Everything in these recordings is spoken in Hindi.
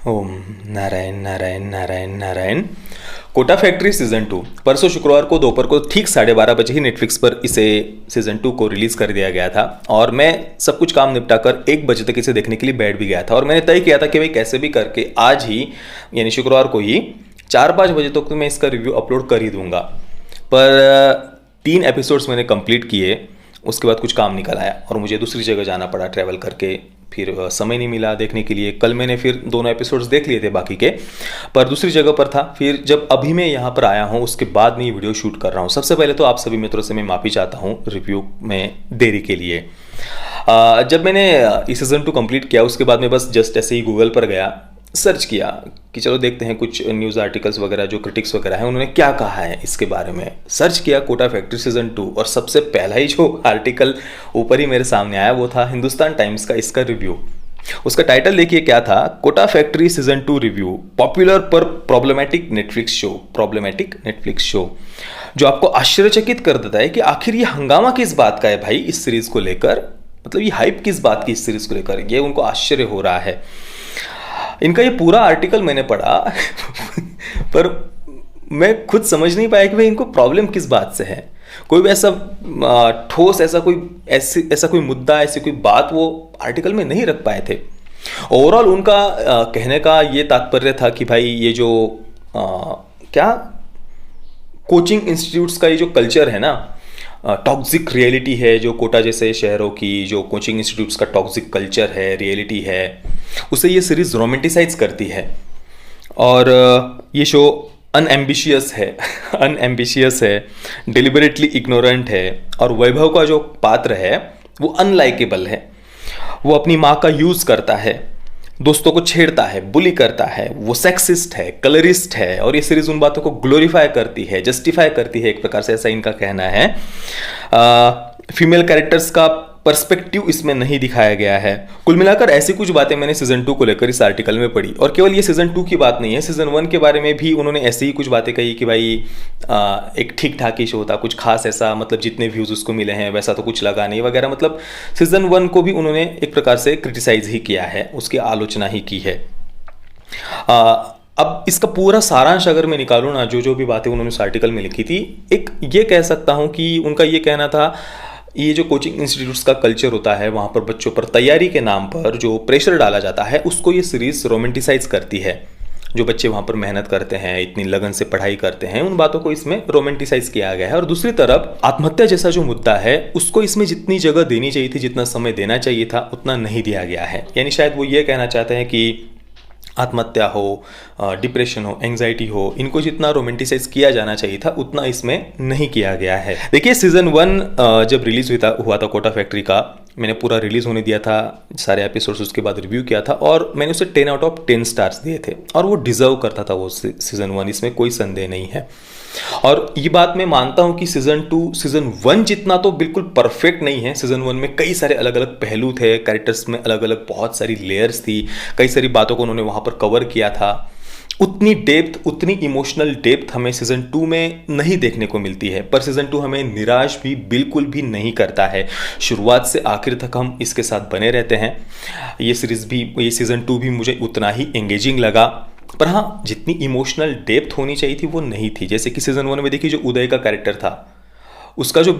ओम नारायण नारायण नारायण नारायण। कोटा फैक्ट्री सीजन 2 परसों शुक्रवार को दोपहर को ठीक 12:30 ही नेटफ्लिक्स पर इसे सीजन 2 को रिलीज कर दिया गया था और मैं सब कुछ काम निपटाकर 1 बजे तक इसे देखने के लिए बैठ भी गया था। और मैंने तय किया था कि भाई कैसे भी करके आज ही यानी शुक्रवार को ही 4-5 बजे तक तो मैं इसका रिव्यू अपलोड कर ही दूंगा। पर 3 एपिसोड्स मैंने कंप्लीट किए, उसके बाद कुछ काम निकल आया और मुझे दूसरी जगह जाना पड़ा ट्रैवल करके, फिर समय नहीं मिला देखने के लिए। कल मैंने फिर दोनों एपिसोड्स देख लिए थे बाकी के, पर दूसरी जगह पर था। फिर जब अभी मैं यहाँ पर आया हूँ उसके बाद मैं ये वीडियो शूट कर रहा हूँ। सबसे पहले तो आप सभी मित्रों से मैं माफ़ी चाहता हूँ रिव्यू में देरी के लिए। जब मैंने इस सीज़न 2 कंप्लीट किया उसके बाद मैं बस जस्ट ऐसे ही गूगल पर गया, सर्च किया कि चलो देखते हैं कुछ न्यूज़ आर्टिकल्स वगैरह जो क्रिटिक्स वगैरह हैं उन्होंने क्या कहा है इसके बारे में। सर्च किया कोटा फैक्ट्री सीजन 2 और सबसे पहला ही जो आर्टिकल ऊपर ही मेरे सामने आया वो था हिंदुस्तान टाइम्स का इसका रिव्यू। उसका टाइटल देखिए क्या था, Kota factory season 2 review, popular पर प्रॉब्लमेटिक नेटफ्लिक्स शो। जो आपको आश्चर्यचकित कर देता है कि आखिर ये हंगामा किस बात का है भाई इस सीरीज को लेकर, मतलब ये हाइप किस बात की इस सीरीज को लेकर, ये उनको आश्चर्य हो रहा है। इनका ये पूरा आर्टिकल मैंने पढ़ा पर मैं खुद समझ नहीं पाया कि भाई इनको प्रॉब्लम किस बात से है। कोई भी ऐसा ठोस ऐसा कोई मुद्दा, ऐसी कोई बात वो आर्टिकल में नहीं रख पाए थे। ओवरऑल उनका कहने का ये तात्पर्य था कि भाई ये जो क्या कोचिंग इंस्टीट्यूट्स का ये जो कल्चर है ना, टॉक्सिक रियलिटी है, जो कोटा जैसे शहरों की जो कोचिंग इंस्टीट्यूट्स का टॉक्सिक कल्चर है, रियलिटी है, उसे ये सीरीज रोमांटिसाइज करती है। और ये शो अनएम्बिशियस है, डिलिबरेटली इग्नोरेंट है और वैभव का जो पात्र है वो अनलाइकेबल है। वो अपनी माँ का यूज़ करता है, दोस्तों को छेड़ता है, बुली करता है, वो सेक्सिस्ट है, कलरिस्ट है और ये सीरीज उन बातों को ग्लोरीफाई करती है, जस्टिफाई करती है एक प्रकार से, ऐसा इनका कहना है। फीमेल कैरेक्टर्स का पर्सपेक्टिव इसमें नहीं दिखाया गया है। कुल मिलाकर ऐसी कुछ बातें मैंने सीजन 2 को लेकर इस आर्टिकल में पढ़ी। और केवल ये सीजन 2 की बात नहीं है, सीजन 1 के बारे में भी उन्होंने ऐसी ही कुछ बातें कही कि भाई एक ठीक ठाक ही शो था, कुछ खास ऐसा मतलब जितने व्यूज़ उसको मिले हैं वैसा तो कुछ लगा नहीं वगैरह। मतलब सीजन 1 को भी उन्होंने एक प्रकार से क्रिटिसाइज ही किया है, उसकी आलोचना ही की है। अब इसका पूरा सारांश अगर मैं निकालूँ ना, जो भी बातें उन्होंने उस आर्टिकल में लिखी थी, एक ये कह सकता हूँ कि उनका ये कहना था ये जो कोचिंग इंस्टीट्यूट्स का कल्चर होता है वहाँ पर बच्चों पर तैयारी के नाम पर जो प्रेशर डाला जाता है उसको ये सीरीज रोमांटिसाइज करती है। जो बच्चे वहाँ पर मेहनत करते हैं, इतनी लगन से पढ़ाई करते हैं, उन बातों को इसमें रोमांटिसाइज किया गया है। और दूसरी तरफ आत्महत्या जैसा जो मुद्दा है उसको इसमें जितनी जगह देनी चाहिए थी, जितना समय देना चाहिए था, उतना नहीं दिया गया है। यानी शायद वो ये कहना चाहते हैं कि आत्महत्या हो, डिप्रेशन हो, एंग्जाइटी हो, इनको जितना रोमांटिसाइज किया जाना चाहिए था उतना इसमें नहीं किया गया है। देखिए सीजन 1 जब रिलीज हुआ था कोटा फैक्ट्री का, मैंने पूरा रिलीज होने दिया था, सारे एपिसोड्स उसके बाद रिव्यू किया था और मैंने उसे 10 आउट ऑफ 10 स्टार्स दिए थे और वो डिजर्व करता था वो सीजन 1, इसमें कोई संदेह नहीं है। और ये बात मैं मानता हूं कि सीजन 2 सीजन 1 जितना तो बिल्कुल परफेक्ट नहीं है। सीजन 1 में कई सारे अलग अलग पहलू थे, कैरेक्टर्स में अलग अलग बहुत सारी लेयर्स थी, कई सारी बातों को उन्होंने वहां पर कवर किया था। उतनी डेप्थ, उतनी इमोशनल डेप्थ हमें सीजन 2 में नहीं देखने को मिलती है। पर सीजन 2 हमें निराश भी बिल्कुल भी नहीं करता है, शुरुआत से आखिर तक हम इसके साथ बने रहते हैं। ये सीजन 2 भी मुझे उतना ही एंगेजिंग लगा। पर हाँ, जितनी इमोशनल डेप्थ होनी चाहिए थी वो नहीं थी। जैसे कि सीजन 1 में देखिए जो उदय का कैरेक्टर था, उसकी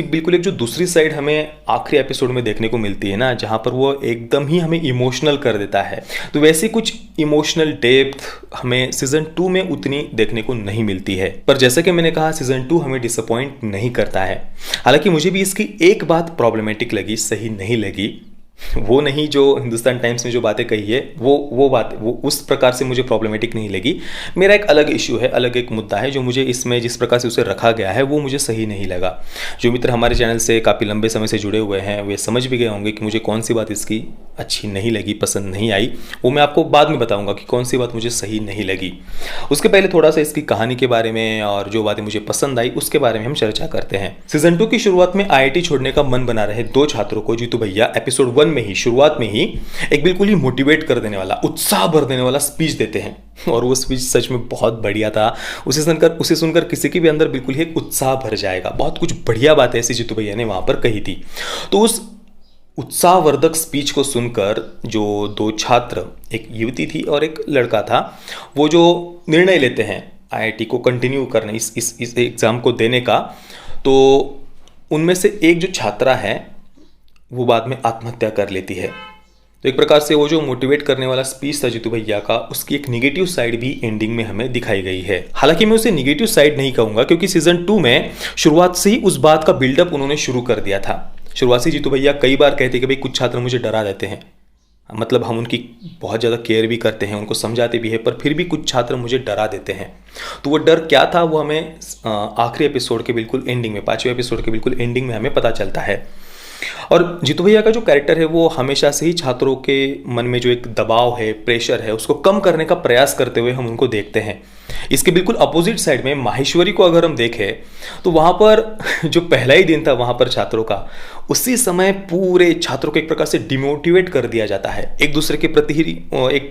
बिल्कुल एक जो दूसरी साइड हमें आखिरी एपिसोड में देखने को मिलती है ना, जहाँ पर वो एकदम ही हमें इमोशनल कर देता है। तो वैसे कुछ इमोशनल डेप्थ हमें सीजन 2 में उतनी देखने को नहीं मिलती है। पर जैसा कि मैंने कहा सीजन 2 हमें डिसअपॉइंट नहीं करता है। हालांकि मुझे भी इसकी एक बात प्रॉब्लमेटिक लगी, सही नहीं लगी। वो नहीं जो हिंदुस्तान टाइम्स में जो बातें कही है वो उस प्रकार से मुझे प्रॉब्लमेटिक नहीं लगी। मेरा एक अलग इशू है, अलग एक मुद्दा है जो मुझे इसमें जिस प्रकार से उसे रखा गया है वो मुझे सही नहीं लगा। जो मित्र हमारे चैनल से काफ़ी लंबे समय से जुड़े हुए हैं वे समझ भी गए होंगे कि मुझे कौन सी बात इसकी अच्छी नहीं लगी, पसंद नहीं आई। वो मैं आपको बाद में बताऊंगा कि कौन सी बात मुझे सही नहीं लगी। उसके पहले थोड़ा सा इसकी कहानी के बारे में और जो बातें मुझे पसंद आई उसके बारे में हम चर्चा करते हैं। सीजन 2 की शुरुआत में IIT छोड़ने का मन बना रहे 2 छात्रों को जीतू भैया एपिसोड 1 में ही, शुरुआत में ही एक बिल्कुल ही मोटिवेट कर देने वाला, उत्साह भर देने वाला स्पीच देते हैं। और वो स्पीच सच में बहुत बढ़िया था। उसे सुनकर किसी के भी अंदर बिल्कुल ही एक उत्साह भर जाएगा। बहुत कुछ बढ़िया बातें ऐसी जीतू भैया ने वहां पर कही थी। तो उस उत्साहवर्धक स्पीच को सुनकर जो दो छात्र, एक युवती थी और एक लड़का था, वो जो निर्णय लेते हैं आईआईटी को कंटिन्यू करने, इस एग्ज़ाम को देने का, तो उनमें से एक जो छात्रा है वो बाद में आत्महत्या कर लेती है। तो एक प्रकार से वो जो मोटिवेट करने वाला स्पीच था जीतू भैया का, उसकी एक निगेटिव साइड भी एंडिंग में हमें दिखाई गई है। हालांकि मैं उसे निगेटिव साइड नहीं कहूँगा, क्योंकि सीजन 2 में शुरुआत से ही उस बात का बिल्डअप उन्होंने शुरू कर दिया था। शुरुआत से जीतू भैया कई बार कहते कि भाई कुछ छात्र मुझे डरा देते हैं, मतलब हम उनकी बहुत ज़्यादा केयर भी करते हैं, उनको समझाते भी है, पर फिर भी कुछ छात्र मुझे डरा देते हैं। तो वो डर क्या था वो हमें आखिरी एपिसोड के बिल्कुल एंडिंग में, 5वें एपिसोड के बिल्कुल एंडिंग में हमें पता चलता है। और जीतू भैया का जो कैरेक्टर है वो हमेशा से ही छात्रों के मन में जो एक दबाव है, प्रेशर है, उसको कम करने का प्रयास करते हुए हम उनको देखते हैं। इसके बिल्कुल अपोजिट साइड में माहेश्वरी को अगर हम देखें तो वहाँ पर जो पहला ही दिन था वहाँ पर छात्रों का, उसी समय पूरे छात्रों को एक प्रकार से डिमोटिवेट कर दिया जाता है। एक दूसरे के प्रति ही एक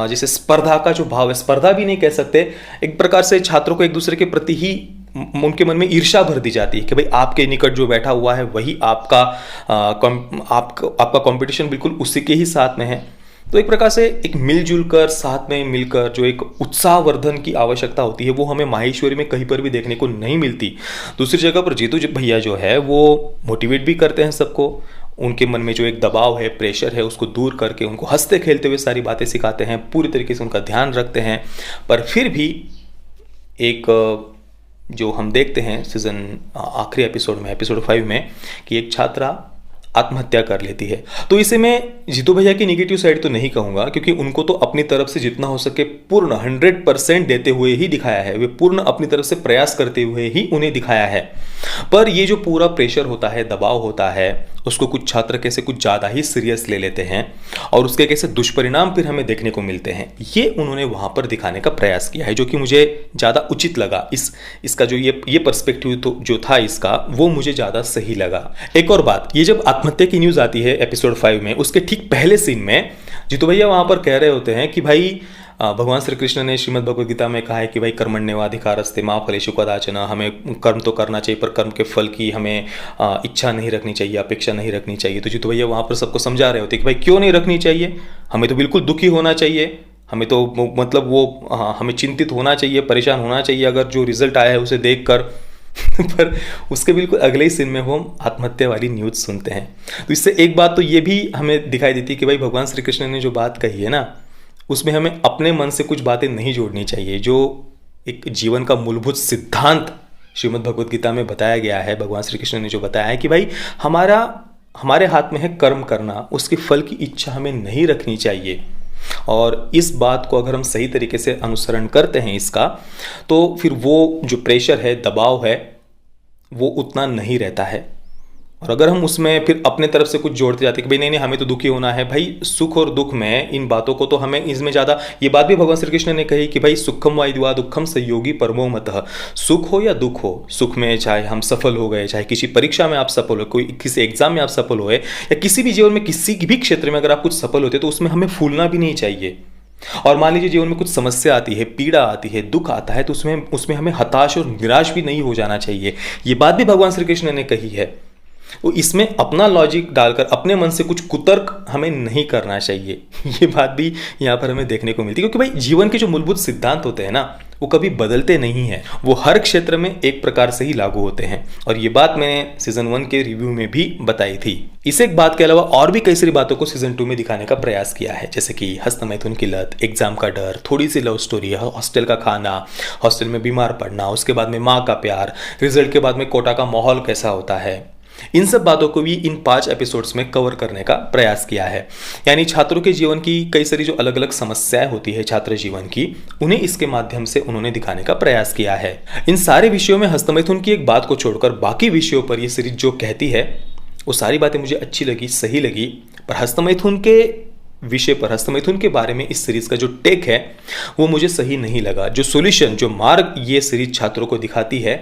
जैसे स्पर्धा का जो भाव है, स्पर्धा भी नहीं कह सकते, एक प्रकार से छात्रों को एक दूसरे के प्रति ही उनके मन में ईर्ष्या भर दी जाती है कि भाई आपके निकट जो बैठा हुआ है वही आपका कंपटीशन बिल्कुल उसी के ही साथ में है। तो एक प्रकार से एक मिलजुल कर, साथ में मिलकर जो एक उत्साहवर्धन की आवश्यकता होती है वो हमें माहेश्वरी में कहीं पर भी देखने को नहीं मिलती। दूसरी जगह पर जीतू भैया जो है वो मोटिवेट भी करते हैं सबको, उनके मन में जो एक दबाव है, प्रेशर है, उसको दूर करके उनको हंसते खेलते हुए सारी बातें सिखाते हैं, पूरी तरीके से उनका ध्यान रखते हैं। पर फिर भी एक जो हम देखते हैं सीजन आखिरी एपिसोड में, एपिसोड 5 में, कि एक छात्रा आत्महत्या कर लेती है। तो इसे मैं जीतू भैया की निगेटिव साइड तो नहीं कहूँगा, क्योंकि उनको तो अपनी तरफ से जितना हो सके पूर्ण 100% देते हुए ही दिखाया है, वे पूर्ण अपनी तरफ से प्रयास करते हुए ही उन्हें दिखाया है। पर ये जो पूरा प्रेशर होता है, दबाव होता है, उसको कुछ छात्र कैसे कुछ ज़्यादा ही सीरियस ले लेते हैं और उसके कैसे दुष्परिणाम फिर हमें देखने को मिलते हैं, ये उन्होंने वहाँ पर दिखाने का प्रयास किया है, जो कि मुझे ज़्यादा उचित लगा। इसका जो ये पर्सपेक्टिव तो जो था इसका, वो मुझे ज़्यादा सही लगा। एक और बात, ये जब आत्महत्या की न्यूज़ आती है एपिसोड 5 में, उसके ठीक पहले सीन में जीतू भैया वहाँ पर कह रहे होते हैं कि भाई भगवान श्री कृष्ण ने श्रीमद् भगवद गीता में कहा है कि भाई कर्मण्येवाधिकारस्ते मा फलेषु कदाचन, हमें कर्म तो करना चाहिए पर कर्म के फल की हमें इच्छा नहीं रखनी चाहिए, अपेक्षा नहीं रखनी चाहिए। तो जीतू भैया वहाँ पर सबको समझा रहे होते कि भाई क्यों नहीं रखनी चाहिए, हमें तो बिल्कुल दुखी होना चाहिए, हमें तो मतलब वो हमें चिंतित होना चाहिए, परेशान होना चाहिए अगर जो रिजल्ट आया है उसे देख कर। पर उसके बिल्कुल अगले ही सीन में हम आत्महत्या वाली न्यूज़ सुनते हैं। तो इससे एक बात तो ये भी हमें दिखाई देती है कि भाई भगवान श्री कृष्ण ने जो बात कही है ना, उसमें हमें अपने मन से कुछ बातें नहीं जोड़नी चाहिए। जो एक जीवन का मूलभूत सिद्धांत श्रीमद् भगवद गीता में बताया गया है, भगवान श्री कृष्ण ने जो बताया है कि भाई हमारे हाथ में है कर्म करना, उसके फल की इच्छा हमें नहीं रखनी चाहिए। और इस बात को अगर हम सही तरीके से अनुसरण करते हैं इसका, तो फिर वो जो प्रेशर है, दबाव है, वो उतना नहीं रहता है। और अगर हम उसमें फिर अपने तरफ से कुछ जोड़ते जाते हैं कि भाई नहीं हमें तो दुखी होना है, भाई सुख और दुख में इन बातों को तो हमें इसमें ज़्यादा, ये बात भी भगवान श्री कृष्ण ने कही कि भाई सुखम वा दुखम संयोगी परमो मतः, सुख हो या दुख हो, सुख में चाहे हम सफल हो गए, चाहे किसी परीक्षा में आप सफल हो, कोई किसी एग्जाम में आप सफल हुए, या किसी भी जीवन में किसी भी क्षेत्र में अगर आप कुछ सफल होते तो उसमें हमें फूलना भी नहीं चाहिए। और मान लीजिए जीवन में कुछ समस्या आती है, पीड़ा आती है, दुख आता है, तो उसमें हमें हताश और निराश भी नहीं हो जाना चाहिए। ये बात भी भगवान श्री कृष्ण ने कही है। तो इसमें अपना लॉजिक डालकर अपने मन से कुछ कुतर्क हमें नहीं करना चाहिए। ये बात भी यहाँ पर हमें देखने को मिलती है, क्योंकि भाई जीवन के जो मूलभूत सिद्धांत होते हैं ना, वो कभी बदलते नहीं हैं, वो हर क्षेत्र में एक प्रकार से ही लागू होते हैं। और ये बात मैंने सीजन 1 के रिव्यू में भी बताई थी। इस एक बात के अलावा और भी कई सारी बातों को सीजन 2 में दिखाने का प्रयास किया है, जैसे कि हस्त मैथुन की लत, एग्जाम का डर, थोड़ी सी लव स्टोरी, हॉस्टल का खाना, हॉस्टल में बीमार पड़ना, उसके बाद में माँ का प्यार, रिजल्ट के बाद में कोटा का माहौल कैसा होता है, इन सब बातों को भी इन 5 एपिसोड्स में कवर करने का प्रयास किया है। यानी छात्रों के जीवन की कई सारी जो अलग अलग समस्याएं होती है छात्र जीवन की, उन्हें इसके माध्यम से उन्होंने दिखाने का प्रयास किया है। इन सारे विषयों में हस्तमैथुन की एक बात को छोड़कर बाकी विषयों पर ये सीरीज जो कहती है वो सारी बातें मुझे अच्छी लगी, सही लगी। पर हस्तमैथुन के विषय पर, हस्तमैथुन के बारे में इस सीरीज का जो टेक है वो मुझे सही नहीं लगा। जो सॉल्यूशन, जो मार्ग ये सीरीज छात्रों को दिखाती है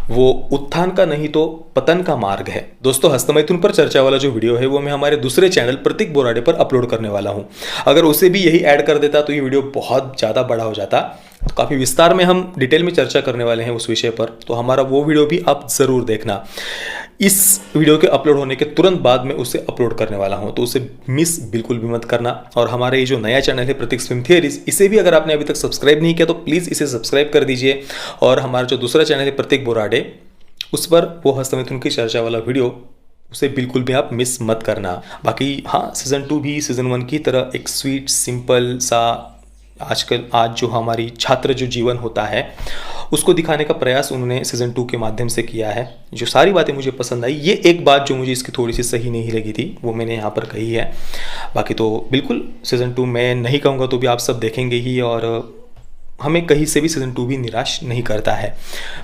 वो उत्थान का नहीं तो पतन का मार्ग है। दोस्तों, हस्तमैथुन पर चर्चा वाला जो वीडियो है वो मैं हमारे दूसरे चैनल प्रतीक बोराडे पर अपलोड करने वाला हूँ। अगर उसे भी यही ऐड कर देता तो ये वीडियो बहुत ज़्यादा बड़ा हो जाता। तो काफ़ी विस्तार में हम डिटेल में चर्चा करने वाले हैं उस विषय पर, तो हमारा वो वीडियो भी आप ज़रूर देखना। इस वीडियो के अपलोड होने के तुरंत बाद में उसे अपलोड करने वाला हूं, तो उसे मिस बिल्कुल भी मत करना। और हमारा ये जो नया चैनल है प्रतीक फिल्म थियरीज, इसे भी अगर आपने अभी तक सब्सक्राइब नहीं किया तो प्लीज़ इसे सब्सक्राइब कर दीजिए। और हमारा जो दूसरा चैनल है प्रतीक बोराडे, उस पर वो हस्तमैथुन की चर्चा वाला वीडियो, उसे बिल्कुल भी आप मिस मत करना। बाकी हाँ, सीज़न 2 भी सीज़न 1 की तरह एक स्वीट सिंपल सा आज जो हमारी छात्र जो जीवन होता है उसको दिखाने का प्रयास उन्होंने सीज़न 2 के माध्यम से किया है। जो सारी बातें मुझे पसंद आई, ये एक बात जो मुझे इसकी थोड़ी सी सही नहीं लगी थी वो मैंने यहाँ पर कही है। बाकी तो बिल्कुल सीज़न 2 मैं नहीं कहूँगा तो भी आप सब देखेंगे ही, और हमें कहीं से भी सीज़न 2 भी निराश नहीं करता है।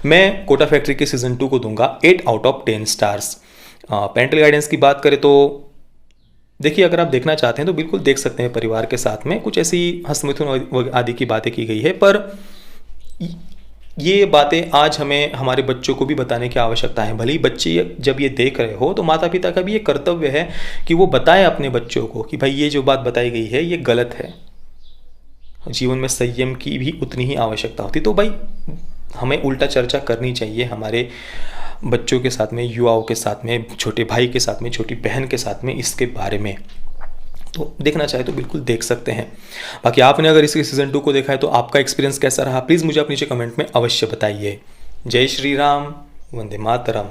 मैं कोटा फैक्ट्री के सीज़न 2 को दूंगा 8 out of 10 stars. Parental guidance की बात करें तो देखिए, अगर आप देखना चाहते हैं तो बिल्कुल देख सकते हैं परिवार के साथ में। कुछ ऐसी हस्तमैथुन आदि की बातें की गई है, पर ये बातें आज हमें हमारे बच्चों को भी बताने की आवश्यकता है। भले ही बच्चे जब ये देख रहे हो तो माता पिता का भी ये कर्तव्य है कि वो बताएं अपने बच्चों को कि भाई ये जो बात बताई गई है ये गलत है। जीवन में संयम की भी उतनी ही आवश्यकता होती। तो भाई हमें उल्टा चर्चा करनी चाहिए हमारे बच्चों के साथ में, युवाओं के साथ में, छोटे भाई के साथ में, छोटी बहन के साथ में इसके बारे में। तो देखना चाहे तो बिल्कुल देख सकते हैं। बाकी आपने अगर इसके सीज़न 2 को देखा है तो आपका एक्सपीरियंस कैसा रहा, प्लीज़ मुझे आप नीचे कमेंट में अवश्य बताइए। जय श्री राम, वंदे मातरम।